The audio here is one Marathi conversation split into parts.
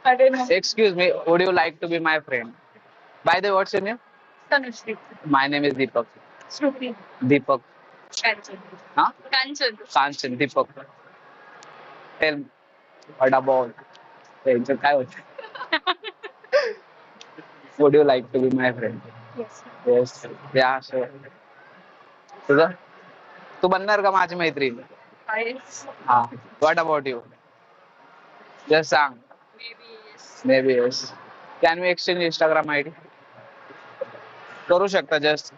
अरे no. Excuse me, would you like to be my friend? By the way, what's your name? Tanushree. My name is Deepak. Shruti. Deepak. Kanchan. Huh? Kanchan. Kanchan, Deepak. Tell me, what about त्यांचं काय होतं? Would you like to be my friend? Yes. Yes. Yeah, sure. तुझं? तू बनणार का माझी मैत्रीण? Yes. हा. What about you? Just सांग. Maybe yes. Maybe yes. Can we exchange Instagram ID? करू शकता जस्ट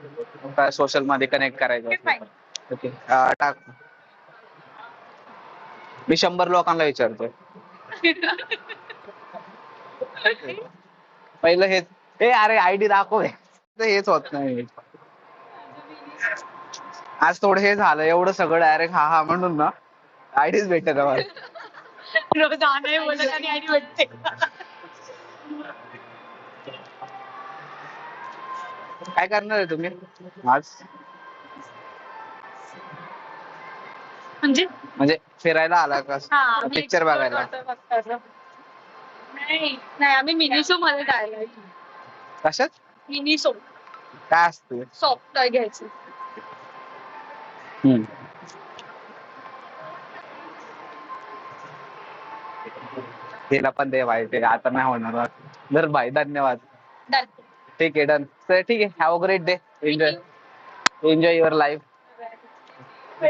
सोशल मध्ये कनेक्ट करायचं Okay, fine. ओके टाक मी 100 लोकांना विचारतोय पहिलं हेच ए अरे आयडी दाखव हेच होत नाही आज थोडं हे झालं एवढं सगळं डायरेक्ट हा हा म्हणून ना आयडीच भेटत मला रोज आणाय बोलत आणि आयडी भेटते. काय करणार आहे तुम्ही आज म्हणजे फिरायला आला का पिक्चर बघायला नाही नाही आम्ही मिनी शो मध्ये जायला कशात मिनी शो काय असते सॉफ्ट टॉय घ्यायचं. तिला पण दे भाई ते आता नाही होणार जर भाई धन्यवाद डन. ठीक आहे डन तर ठीक आहे have a great day enjoy your life